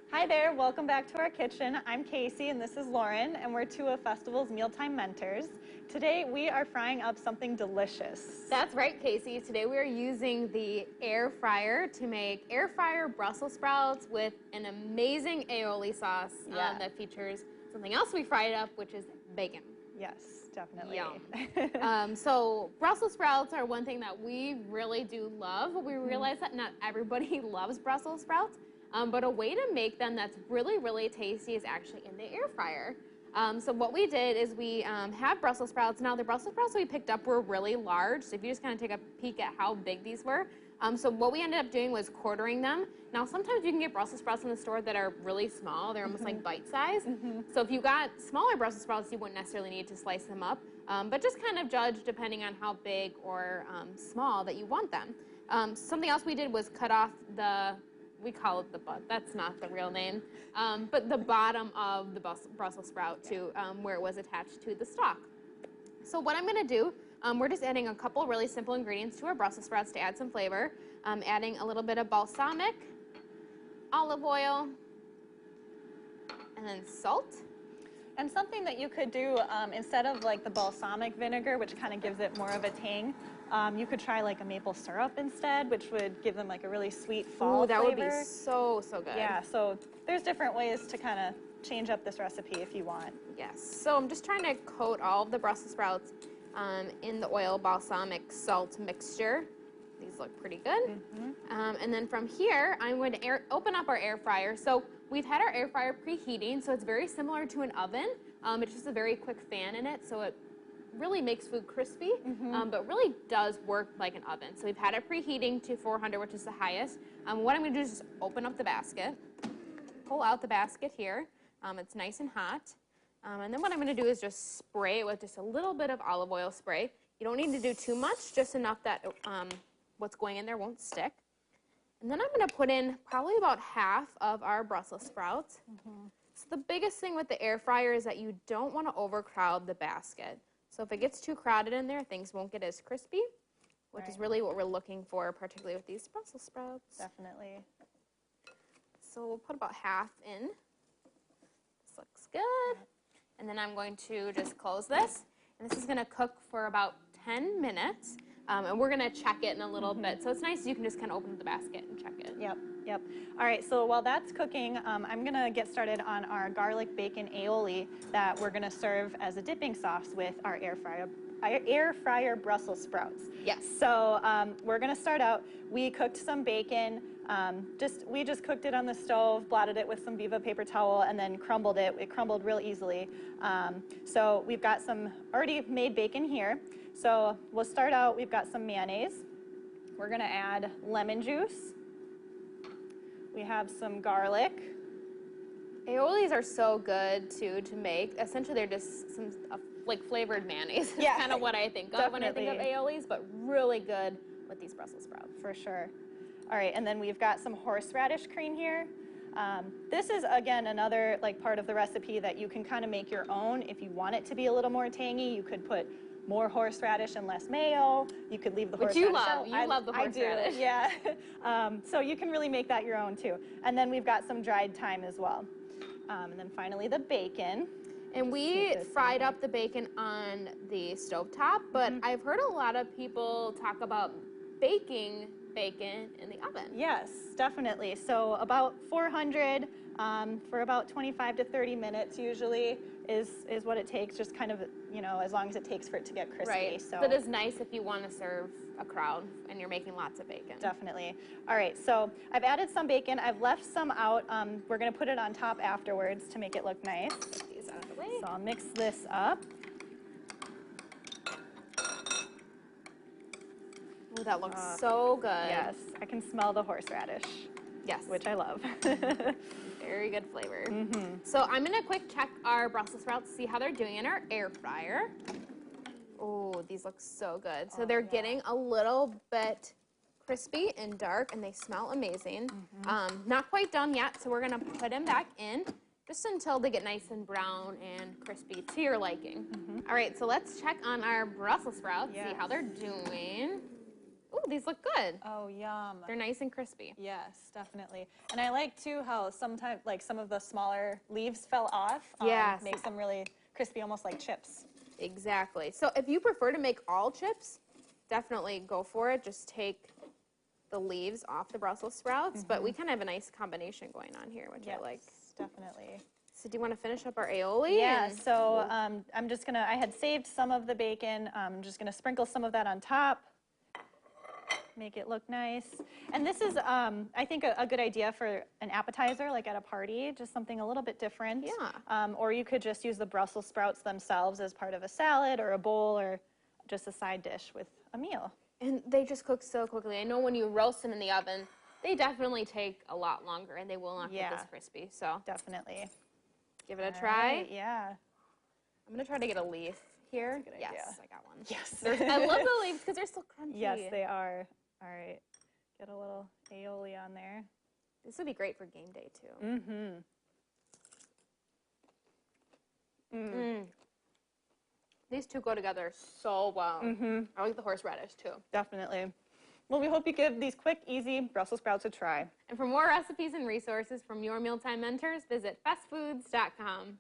Hi there, welcome back to our kitchen. I'm Casey and this is Lauren, and we're two of Festival's Mealtime Mentors. Today we are frying up something delicious. That's right, Casey. Today we are using the air fryer to make air fryer Brussels sprouts with an amazing aioli sauce that features something else we fried up, which is bacon. Yes, definitely. Yum. So Brussels sprouts are one thing that we really do love. We realize that not everybody loves Brussels sprouts. But a way to make them that's really, really tasty is actually in the air fryer. So what we did is we have Brussels sprouts. Now the Brussels sprouts we picked up were really large, so if you just kind of take a peek at how big these were. So what we ended up doing was quartering them. Now sometimes you can get Brussels sprouts in the store that are really small. They're almost like bite size. So if you got smaller Brussels sprouts, you wouldn't necessarily need to slice them up. But just kind of judge depending on how big or small that you want them. Something else we did was cut off we call it the butt, that's not the real name, but the bottom of the Brussels sprout to where it was attached to the stalk. So what I'm going to do, we're just adding a couple really simple ingredients to our Brussels sprouts to add some flavor. Adding a little bit of balsamic, olive oil, and then salt. And something that you could do instead of like the balsamic vinegar, which kind of gives it more of a tang, you could try like a maple syrup instead, which would give them like a really sweet fall that flavor. Would be so, so good. Yeah, so there's different ways to kind of change up this recipe if you want. Yes, so I'm just trying to coat all of the Brussels sprouts in the oil balsamic salt mixture. These look pretty good. And then from here, I'm going to open up our air fryer. So we've had our air fryer preheating, so it's very similar to an oven. It's just a very quick fan in it, so it really makes food crispy, but really does work like an oven. So we've had it preheating to 400, which is the highest. What I'm going to do is just open up the basket, pull out the basket here. It's nice and hot. And then what I'm going to do is just spray it with just a little bit of olive oil spray. You don't need to do too much, just enough that what's going in there won't stick. And then I'm going to put in probably about half of our Brussels sprouts. So the biggest thing with the air fryer is that you don't want to overcrowd the basket. So if it gets too crowded in there, things won't get as crispy, which is really what we're looking for, particularly with these Brussels sprouts. Definitely. So we'll put about half in. This looks good. And then I'm going to just close this. And this is going to cook for about 10 minutes. And we're going to check it in a little bit. So it's nice you can just kind of open the basket and check it. Yep. All right, so while that's cooking, I'm going to get started on our garlic bacon aioli that we're going to serve as a dipping sauce with our air fryer Brussels sprouts. Yes. So we're going to start out. We cooked some bacon. We just cooked it on the stove, blotted it with some Viva paper towel, and then crumbled it. It crumbled real easily. So we've got some already made bacon here. So we'll start out, we've got some mayonnaise. We're going to add lemon juice. We have some garlic. Aiolis are so good, too, to make. Essentially, they're just some like flavored mayonnaise. That's kind of what I think of when I think of aiolis, but really good with these Brussels sprouts. For sure. All right, and then we've got some horseradish cream here. This is, again, another like part of the recipe that you can kind of make your own. If you want it to be a little more tangy, you could put more horseradish and less mayo. You could leave the horseradish out. Which you love. You love the horseradish. I do, yeah. So you can really make that your own, too. And then we've got some dried thyme as well. And then finally the bacon. And we fried up the bacon on the stovetop, but I've heard a lot of people talk about baking bacon in the oven. Yes, definitely. So about 400 for about 25 to 30 minutes usually is what it takes, just kind of, as long as it takes for it to get crispy. Right. So that is nice if you want to serve a crowd and you're making lots of bacon. Definitely. All right, so I've added some bacon. I've left some out. We're going to put it on top afterwards to make it look nice. Get these out of the way. So I'll mix this up. Ooh, that looks so good. Yes, I can smell the horseradish. Yes. Which I love. Very good flavor. So I'm going to quick check our Brussels sprouts, see how they're doing in our air fryer. Oh, these look so good. So they're getting a little bit crispy and dark, and they smell amazing. Not quite done yet, so we're going to put them back in just until they get nice and brown and crispy to your liking. All right, so let's check on our Brussels sprouts, see how they're doing. Ooh, these look good. Oh, yum. They're nice and crispy. Yes, definitely. And I like too how sometimes, like some of the smaller leaves fell off. Yes. Makes them really crispy, almost like chips. Exactly. So if you prefer to make all chips, definitely go for it. Just take the leaves off the Brussels sprouts. But we kind of have a nice combination going on here, which I like. Definitely. So do you want to finish up our aioli? Yeah, so I'm just gonna, I had saved some of the bacon. I'm just gonna sprinkle some of that on top. Make it look nice. And this is, I think, a good idea for an appetizer, like at a party, just something a little bit different. Yeah. Or you could just use the Brussels sprouts themselves as part of a salad or a bowl or just a side dish with a meal. And they just cook so quickly. I know when you roast them in the oven, they definitely take a lot longer and they will not get this crispy. So definitely. Give it a try. Right, yeah. I'm going to try to get a leaf here. Good yes, idea. I got one. Yes. I love the leaves because they're so crunchy. Yes, they are. All right. Get a little aioli on there. This would be great for game day, too. These two go together so well. I like the horseradish, too. Definitely. Well, we hope you give these quick, easy Brussels sprouts a try. And for more recipes and resources from your mealtime mentors, visit bestfoods.com.